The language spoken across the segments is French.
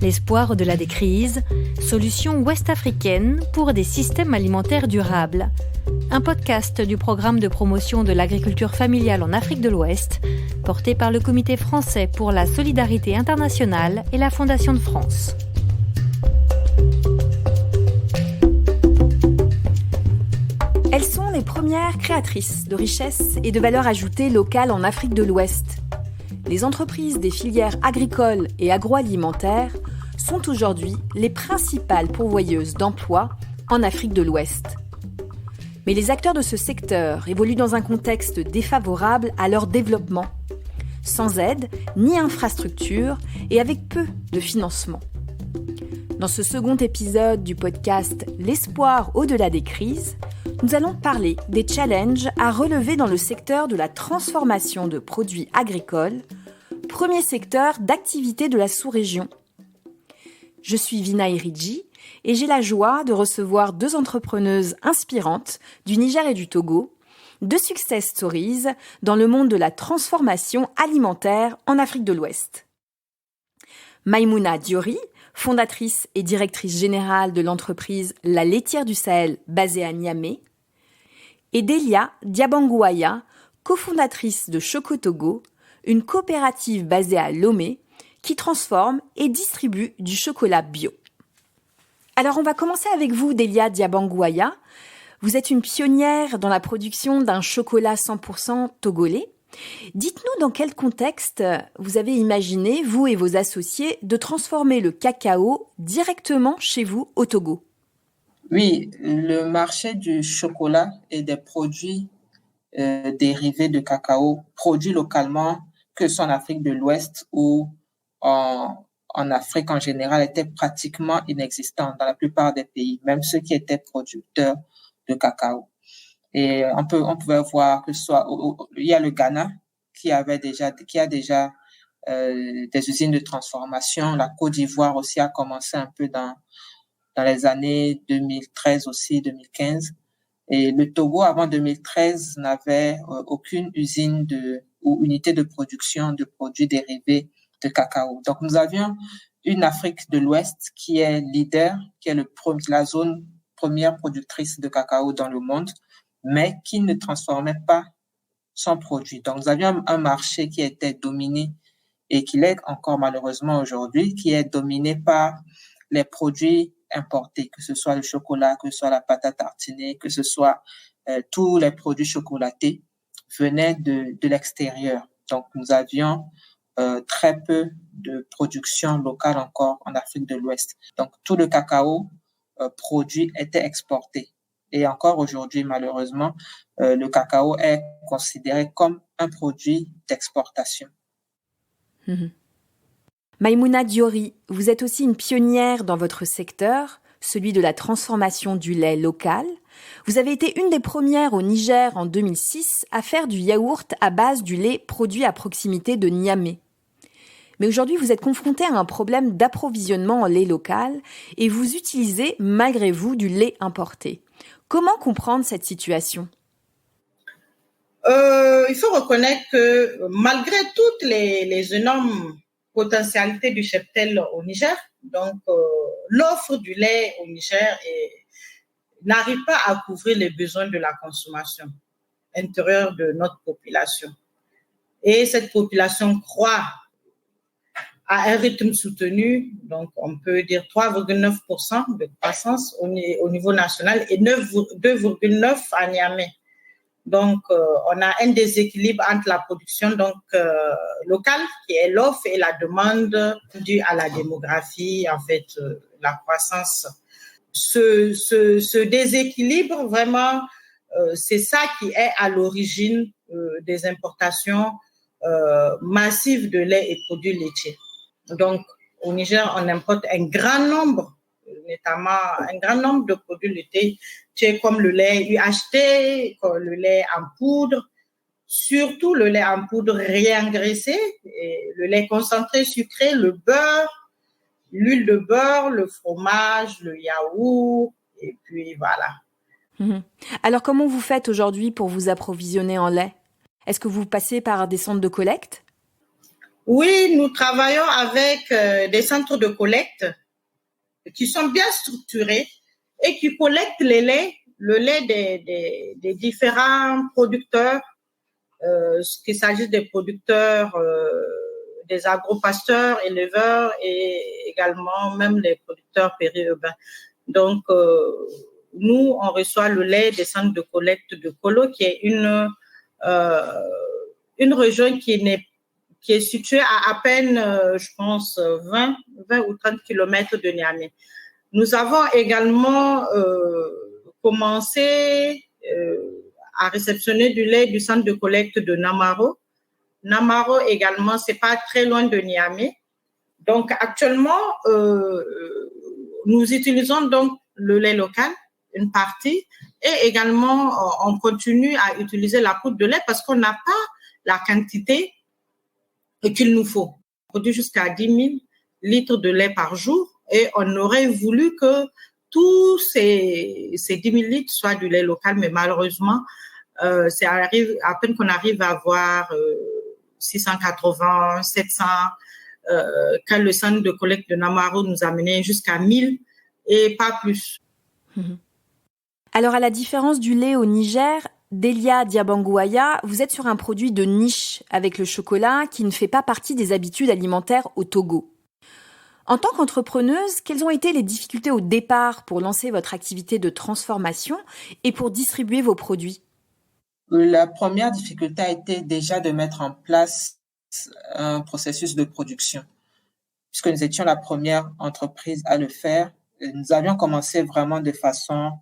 L'espoir au-delà des crises, solutions ouest-africaines pour des systèmes alimentaires durables. Un podcast du programme de promotion de l'agriculture familiale en Afrique de l'Ouest, porté par le Comité français pour la solidarité internationale et la Fondation de France. Elles sont les premières créatrices de richesses et de valeur ajoutée locales en Afrique de l'Ouest. Les entreprises des filières agricoles et agroalimentaires sont aujourd'hui les principales pourvoyeuses d'emplois en Afrique de l'Ouest. Mais les acteurs de ce secteur évoluent dans un contexte défavorable à leur développement, sans aide ni infrastructure et avec peu de financement. Dans ce second épisode du podcast « L'espoir au-delà des crises », nous allons parler des challenges à relever dans le secteur de la transformation de produits agricoles, premier secteur d'activité de la sous-région. Je suis Vinay Ridji et j'ai la joie de recevoir deux entrepreneuses inspirantes du Niger et du Togo, deux success stories dans le monde de la transformation alimentaire en Afrique de l'Ouest. Maïmouna Diori, fondatrice et directrice générale de l'entreprise La Laitière du Sahel basée à Niamey, et Delia Diabangouaya, cofondatrice de Choco Togo, une coopérative basée à Lomé qui transforme et distribue du chocolat bio. Alors on va commencer avec vous, Delia Diabangouaya. Vous êtes une pionnière dans la production d'un chocolat 100% togolais. Dites-nous dans quel contexte vous avez imaginé, vous et vos associés, de transformer le cacao directement chez vous au Togo. Oui, le marché du chocolat et des produits dérivés de cacao produits localement, que ce soit en Afrique de l'Ouest ou en Afrique en général, était pratiquement inexistant dans la plupart des pays, même ceux qui étaient producteurs de cacao. Et on pouvait voir que ce soit, il y a le Ghana qui a déjà des usines de transformation. La Côte d'Ivoire aussi a commencé un peu dans les années 2013 aussi, 2015. Et le Togo, avant 2013, n'avait aucune usine ou unité de production de produits dérivés de cacao. Donc, nous avions une Afrique de l'Ouest qui est leader, qui est la zone première productrice de cacao dans le monde, mais qui ne transformait pas son produit. Donc, nous avions un marché qui était dominé et qui l'est encore malheureusement aujourd'hui, qui est dominé par les produits importés, que ce soit le chocolat, que ce soit la pâte à tartiner, que ce soit tous les produits chocolatés venaient de l'extérieur. Donc, nous avions très peu de production locale encore en Afrique de l'Ouest. Donc, tout le cacao produit était exporté. Et encore aujourd'hui, malheureusement, le cacao est considéré comme un produit d'exportation. Maïmouna Diori, vous êtes aussi une pionnière dans votre secteur, celui de la transformation du lait local. Vous avez été une des premières au Niger en 2006 à faire du yaourt à base du lait produit à proximité de Niamey. Mais aujourd'hui, vous êtes confronté à un problème d'approvisionnement en lait local et vous utilisez malgré vous du lait importé. Comment comprendre cette situation ? Il faut reconnaître que malgré toutes les énormes potentialités du cheptel au Niger, donc l'offre du lait au Niger n'arrive pas à couvrir les besoins de la consommation intérieure de notre population. Et cette population croît à un rythme soutenu, donc on peut dire 3,9% de croissance au niveau national et 2,9% à Niamey. Donc, on a un déséquilibre entre la production locale, qui est l'offre, et la demande due à la démographie, en fait, la croissance. Ce déséquilibre, vraiment, c'est ça qui est à l'origine des importations massives de lait et produits laitiers. Donc, au Niger, on importe un grand nombre, notamment un grand nombre de produits laitiers, comme le lait UHT, le lait en poudre, surtout le lait en poudre réengraissé, et le lait concentré sucré, le beurre, l'huile de beurre, le fromage, le yaourt, et puis voilà. Alors, comment vous faites aujourd'hui pour vous approvisionner en lait ? Est-ce que vous passez par des centres de collecte ? Oui, nous travaillons avec des centres de collecte qui sont bien structurés et qui collectent le lait des différents producteurs, qu'il s'agisse des producteurs, des agropasteurs, éleveurs et également même les producteurs périurbains. Donc, nous, on reçoit le lait des centres de collecte de Kolo, qui est une région qui est située à peine, je pense, 20 ou 30 kilomètres de Niamey. Nous avons également commencé à réceptionner du lait du centre de collecte de Namaro. Namaro également, c'est pas très loin de Niamey. Donc actuellement, nous utilisons donc le lait local, une partie, et également on continue à utiliser la poudre de lait parce qu'on n'a pas la quantité qu'il nous faut. On produit jusqu'à 10 000 litres de lait par jour et on aurait voulu que tous ces 10 000 litres soient du lait local, mais malheureusement, c'est à peine qu'on arrive à avoir 680, 700, quand le centre de collecte de Namaro nous a mené jusqu'à 1000 et pas plus. Alors, à la différence du lait au Niger, Delia Diabangouaya, vous êtes sur un produit de niche avec le chocolat qui ne fait pas partie des habitudes alimentaires au Togo. En tant qu'entrepreneuse, quelles ont été les difficultés au départ pour lancer votre activité de transformation et pour distribuer vos produits ? La première difficulté a été déjà de mettre en place un processus de production. Puisque nous étions la première entreprise à le faire, nous avions commencé vraiment de façon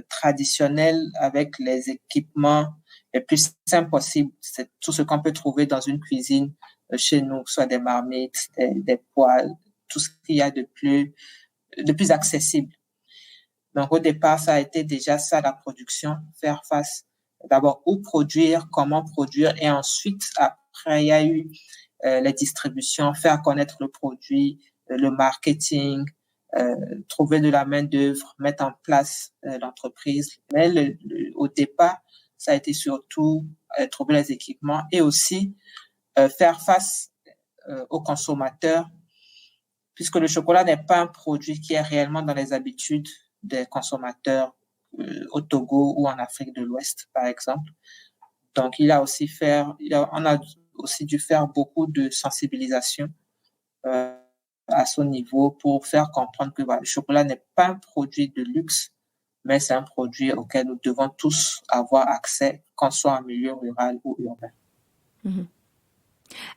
traditionnelle avec les équipements les plus simples possibles. C'est tout ce qu'on peut trouver dans une cuisine chez nous, soit des marmites, des poêles, tout ce qu'il y a de plus accessible. Donc, au départ, ça a été déjà ça, la production, faire face d'abord où produire, comment produire, et ensuite, après, il y a eu les distributions, faire connaître le produit, le marketing, trouver de la main-d'œuvre, mettre en place l'entreprise. Mais au départ, ça a été surtout trouver les équipements et aussi faire face aux consommateurs, puisque le chocolat n'est pas un produit qui est réellement dans les habitudes des consommateurs au Togo ou en Afrique de l'Ouest, par exemple. Donc, on a aussi dû faire beaucoup de sensibilisation à son niveau pour faire comprendre que le chocolat n'est pas un produit de luxe, mais c'est un produit auquel nous devons tous avoir accès, qu'on soit en milieu rural ou urbain. Mmh.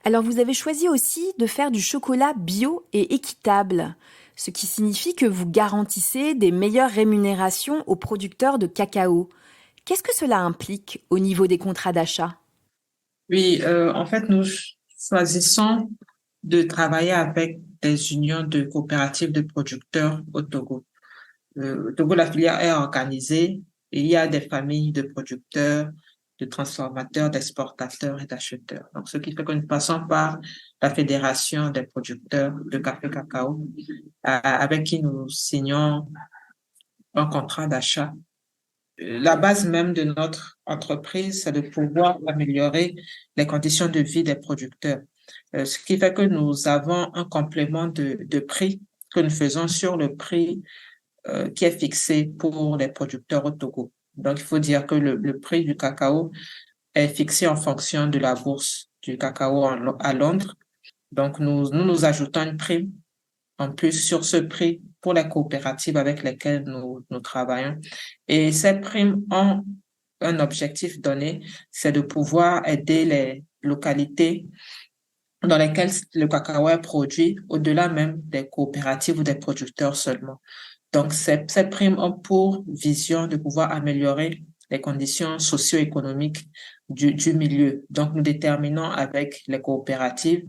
Alors, vous avez choisi aussi de faire du chocolat bio et équitable, ce qui signifie que vous garantissez des meilleures rémunérations aux producteurs de cacao. Qu'est-ce que cela implique au niveau des contrats d'achat ? Oui, en fait, nous choisissons de travailler avec des unions de coopératives de producteurs au Togo. Au Togo, la filière est organisée et il y a des familles de producteurs, de transformateurs, d'exportateurs et d'acheteurs. Donc, ce qui fait que nous passons par la Fédération des producteurs de café cacao, avec qui nous signons un contrat d'achat. La base même de notre entreprise, c'est de pouvoir améliorer les conditions de vie des producteurs. Ce qui fait que nous avons un complément de prix que nous faisons sur le prix qui est fixé pour les producteurs au Togo. Donc, il faut dire que le prix du cacao est fixé en fonction de la bourse du cacao à Londres. Donc, nous ajoutons une prime en plus sur ce prix pour les coopératives avec lesquelles nous travaillons. Et ces primes ont un objectif donné, c'est de pouvoir aider les localités dans lesquelles le cacao est produit, au-delà même des coopératives ou des producteurs seulement. Donc, ces primes ont pour vision de pouvoir améliorer les conditions socio-économiques du milieu. Donc, nous déterminons avec les coopératives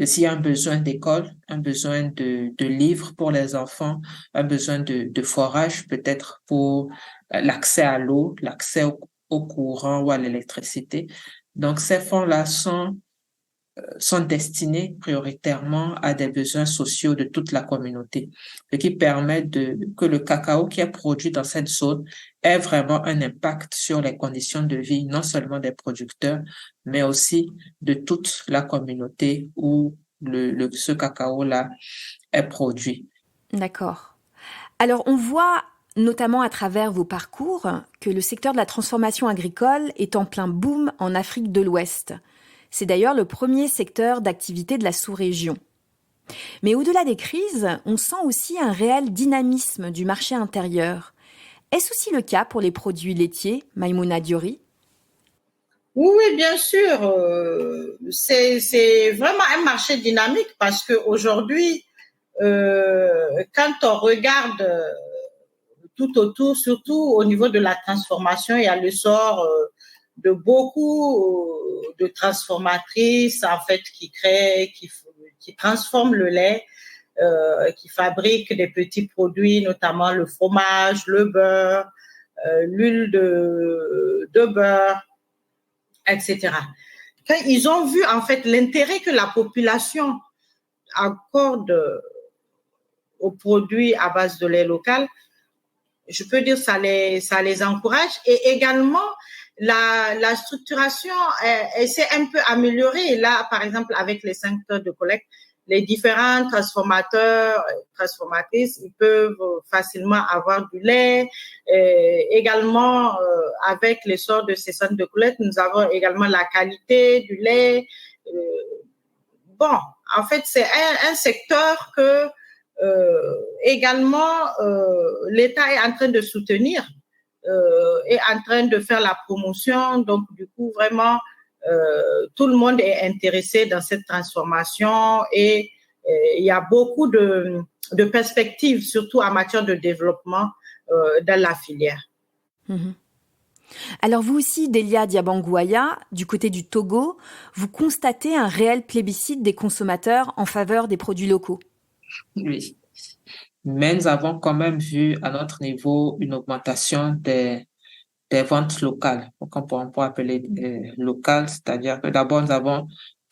s'il y a un besoin d'école, un besoin de livres pour les enfants, un besoin de forage peut-être pour l'accès à l'eau, l'accès au courant ou à l'électricité. Donc, ces fonds-là sont sont destinés prioritairement à des besoins sociaux de toute la communauté, ce qui permet que le cacao qui est produit dans cette zone ait vraiment un impact sur les conditions de vie, non seulement des producteurs, mais aussi de toute la communauté où ce cacao-là est produit. D'accord. Alors, on voit notamment à travers vos parcours que le secteur de la transformation agricole est en plein boom en Afrique de l'Ouest. C'est d'ailleurs le premier secteur d'activité de la sous-région. Mais au-delà des crises, on sent aussi un réel dynamisme du marché intérieur. Est-ce aussi le cas pour les produits laitiers, Maïmouna Diori ? Oui, bien sûr. C'est vraiment un marché dynamique parce qu'aujourd'hui, quand on regarde tout autour, surtout au niveau de la transformation, il y a l'essor de beaucoup de transformatrices en fait qui transforment le lait, qui fabriquent des petits produits, notamment le fromage, le beurre, l'huile de beurre, etc. Quand ils ont vu en fait l'intérêt que la population accorde aux produits à base de lait local, je peux dire ça les encourage. Et également, la structuration s'est un peu améliorée. Et là, par exemple, avec les 5 heures de collecte, les différents transformatrices, ils peuvent facilement avoir du lait. Également, avec l'essor de ces centres de collecte, nous avons également la qualité du lait. Bon, en fait, c'est un secteur que également l'État est en train de soutenir, est en train de faire la promotion. Donc, du coup, vraiment, tout le monde est intéressé dans cette transformation et il y a beaucoup de perspectives, surtout en matière de développement dans la filière. Mmh. Alors vous aussi, Delia Diabangouaya, du côté du Togo, vous constatez un réel plébiscite des consommateurs en faveur des produits locaux. Oui. Mais nous avons quand même vu à notre niveau une augmentation des ventes locales, qu'on pourrait appeler locales, c'est-à-dire que d'abord nous avons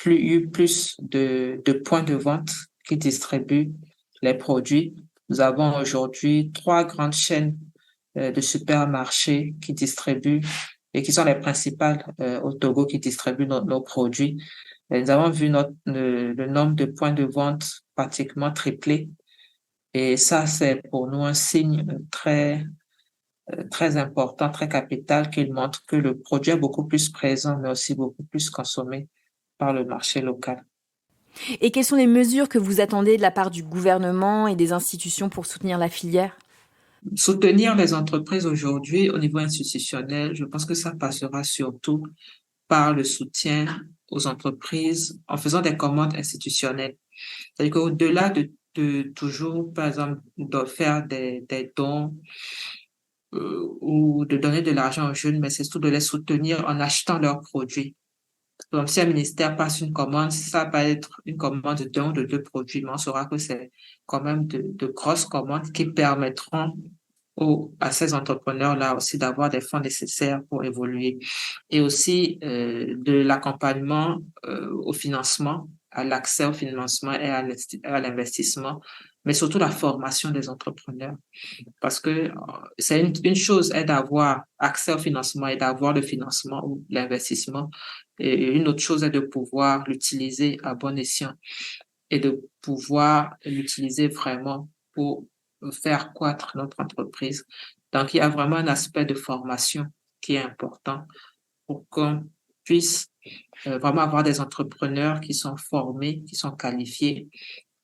eu plus de points de vente qui distribuent les produits. Nous avons aujourd'hui 3 grandes chaînes de supermarchés qui distribuent et qui sont les principales au Togo qui distribuent nos produits. Et nous avons vu le nombre de points de vente pratiquement triplé. Et ça, c'est pour nous un signe très important, très capital, qui montre que le produit est beaucoup plus présent, mais aussi beaucoup plus consommé par le marché local. Et quelles sont les mesures que vous attendez de la part du gouvernement et des institutions pour soutenir la filière ? Soutenir les entreprises aujourd'hui au niveau institutionnel, je pense que ça passera surtout par le soutien aux entreprises en faisant des commandes institutionnelles. C'est-à-dire qu'au-delà de toujours, par exemple, de faire des dons ou de donner de l'argent aux jeunes, mais c'est surtout de les soutenir en achetant leurs produits. Donc, si un ministère passe une commande, ça va être une commande d'un ou de 2 produits, mais on saura que c'est quand même de grosses commandes qui permettront à ces entrepreneurs-là aussi d'avoir des fonds nécessaires pour évoluer. Et aussi de l'accompagnement au financement, à l'accès au financement et à l'investissement, mais surtout la formation des entrepreneurs. Parce que c'est une chose est d'avoir accès au financement et d'avoir le financement ou l'investissement. Et une autre chose est de pouvoir l'utiliser à bon escient et de pouvoir l'utiliser vraiment pour faire croître notre entreprise. Donc, il y a vraiment un aspect de formation qui est important pour qu'on puisse vraiment avoir des entrepreneurs qui sont formés, qui sont qualifiés,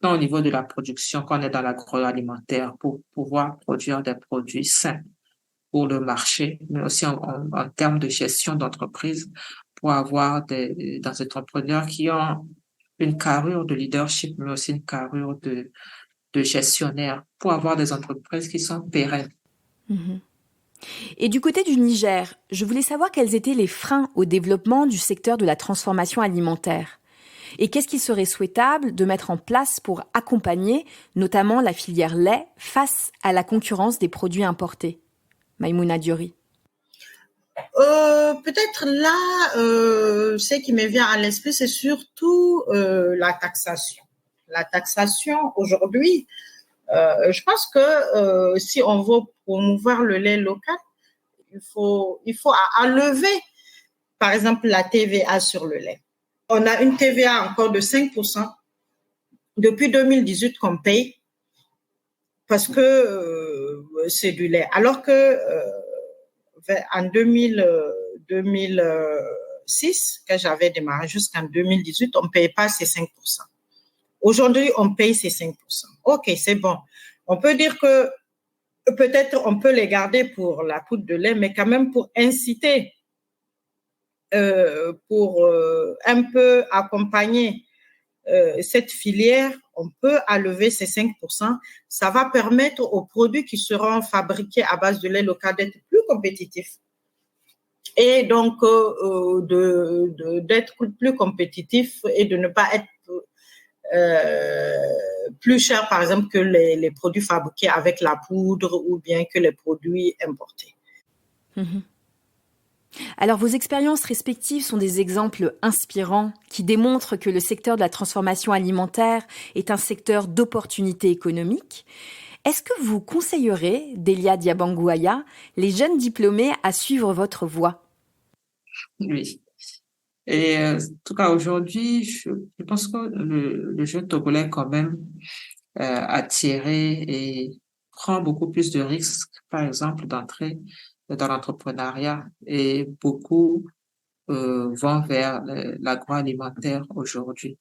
tant au niveau de la production qu'on est dans l'agroalimentaire pour pouvoir produire des produits sains pour le marché, mais aussi en termes de gestion d'entreprise pour avoir des entrepreneurs qui ont une carrure de leadership, mais aussi une carrure de gestionnaire pour avoir des entreprises qui sont pérennes. Mmh. Et du côté du Niger, je voulais savoir quels étaient les freins au développement du secteur de la transformation alimentaire. Et qu'est-ce qu'il serait souhaitable de mettre en place pour accompagner notamment la filière lait face à la concurrence des produits importés ? Maïmouna Diori. Peut-être là, ce qui me vient à l'esprit, c'est surtout la taxation. La taxation aujourd'hui, je pense que si on veut promouvoir le lait local, il faut enlever, par exemple, la TVA sur le lait. On a une TVA encore de 5% depuis 2018 qu'on paye parce que c'est du lait. Alors que en 2006, quand j'avais démarré jusqu'en 2018, on ne payait pas ces 5%. Aujourd'hui, on paye ces 5%. OK, c'est bon. On peut dire que peut-être on peut les garder pour la poudre de lait, mais quand même pour inciter, pour un peu accompagner cette filière, on peut enlever ces 5%. Ça va permettre aux produits qui seront fabriqués à base de lait local d'être plus compétitifs. Et donc, d'être plus compétitifs et de ne pas être plus cher, par exemple, que les produits fabriqués avec la poudre ou bien que les produits importés. Mmh. Alors, vos expériences respectives sont des exemples inspirants qui démontrent que le secteur de la transformation alimentaire est un secteur d'opportunités économiques. Est-ce que vous conseillerez, Delia Diabangouaya, les jeunes diplômés à suivre votre voie? Oui. Et en tout cas, aujourd'hui, je pense que le jeune Togolais, quand même, attiré et prend beaucoup plus de risques, par exemple, d'entrer dans l'entrepreneuriat. Et beaucoup vont vers l'agroalimentaire aujourd'hui.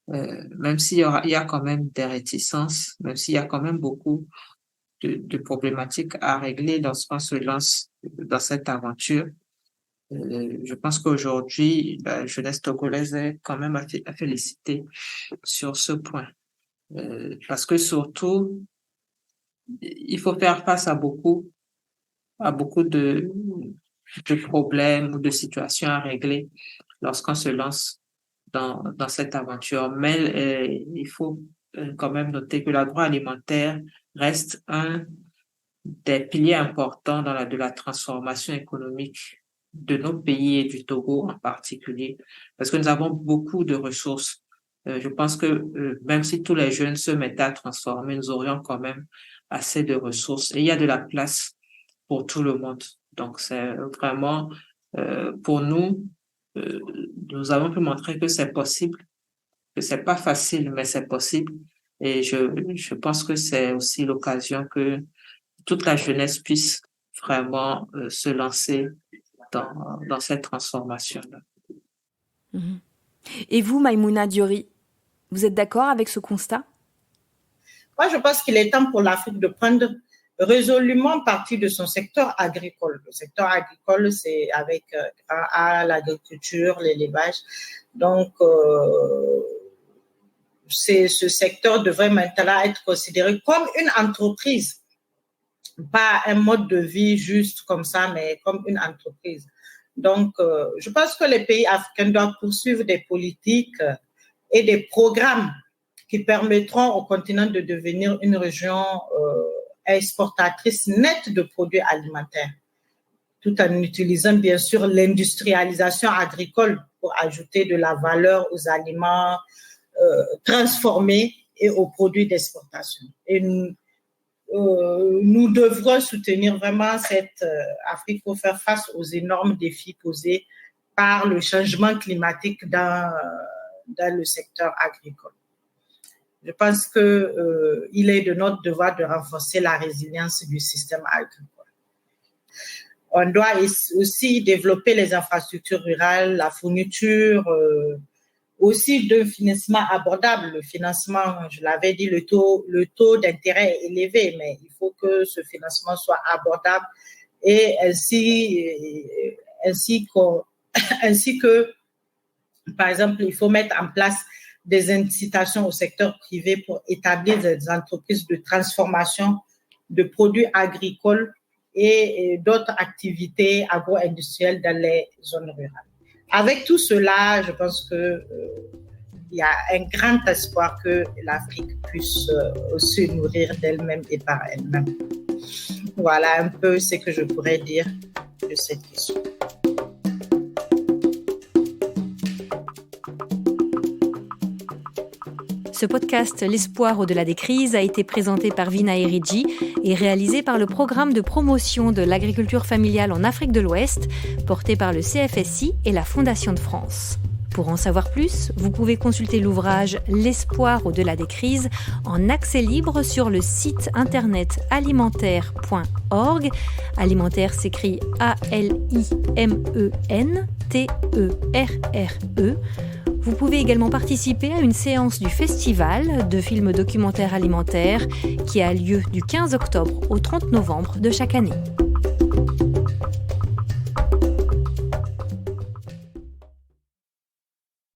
Même s'il y a quand même des réticences, même s'il y a quand même beaucoup de problématiques à régler lorsqu'on se lance dans cette aventure. Je pense qu'aujourd'hui, la jeunesse togolaise est quand même à féliciter sur ce point. Parce que surtout, il faut faire face à beaucoup de problèmes ou de situations à régler lorsqu'on se lance dans cette aventure. Mais il faut quand même noter que l'agroalimentaire reste un des piliers importants de la transformation économique de nos pays et du Togo en particulier, parce que nous avons beaucoup de ressources. Je pense que même si tous les jeunes se mettaient à transformer, nous aurions quand même assez de ressources et il y a de la place pour tout le monde. Donc, c'est vraiment, pour nous, nous avons pu montrer que c'est possible, que c'est pas facile, mais c'est possible. Et je pense que c'est aussi l'occasion que toute la jeunesse puisse vraiment se lancer dans cette transformation-là. Mmh. Et vous, Maïmouna Diori, vous êtes d'accord avec ce constat? Moi, je pense qu'il est temps pour l'Afrique de prendre résolument partie de son secteur agricole. Le secteur agricole, c'est avec l'agriculture, l'élevage. Donc, ce secteur devrait maintenant être considéré comme une entreprise, pas un mode de vie juste comme ça, mais comme une entreprise. Donc, je pense que les pays africains doivent poursuivre des politiques et des programmes qui permettront au continent de devenir une région exportatrice nette de produits alimentaires, tout en utilisant bien sûr l'industrialisation agricole pour ajouter de la valeur aux aliments transformés et aux produits d'exportation. Et nous devrons soutenir vraiment cette Afrique pour faire face aux énormes défis posés par le changement climatique dans le secteur agricole. Je pense qu'il est de notre devoir de renforcer la résilience du système agricole. On doit aussi développer les infrastructures rurales, la fourniture, aussi d'un financement abordable. Le financement, je l'avais dit, le taux d'intérêt est élevé, mais il faut que ce financement soit abordable et ainsi que, par exemple, il faut mettre en place des incitations au secteur privé pour établir des entreprises de transformation de produits agricoles et d'autres activités agro-industrielles dans les zones rurales. Avec tout cela, je pense qu'il y a un grand espoir que l'Afrique puisse se nourrir d'elle-même et par elle-même. Voilà un peu ce que je pourrais dire de cette question. Ce podcast L'espoir au-delà des crises a été présenté par Vina Eridji et réalisé par le programme de promotion de l'agriculture familiale en Afrique de l'Ouest, porté par le CFSI et la Fondation de France. Pour en savoir plus, vous pouvez consulter l'ouvrage L'espoir au-delà des crises en accès libre sur le site internet alimentaire.org. Alimentaire s'écrit ALIMENTERRE. Vous pouvez également participer à une séance du festival de films documentaires alimentaires qui a lieu du 15 octobre au 30 novembre de chaque année.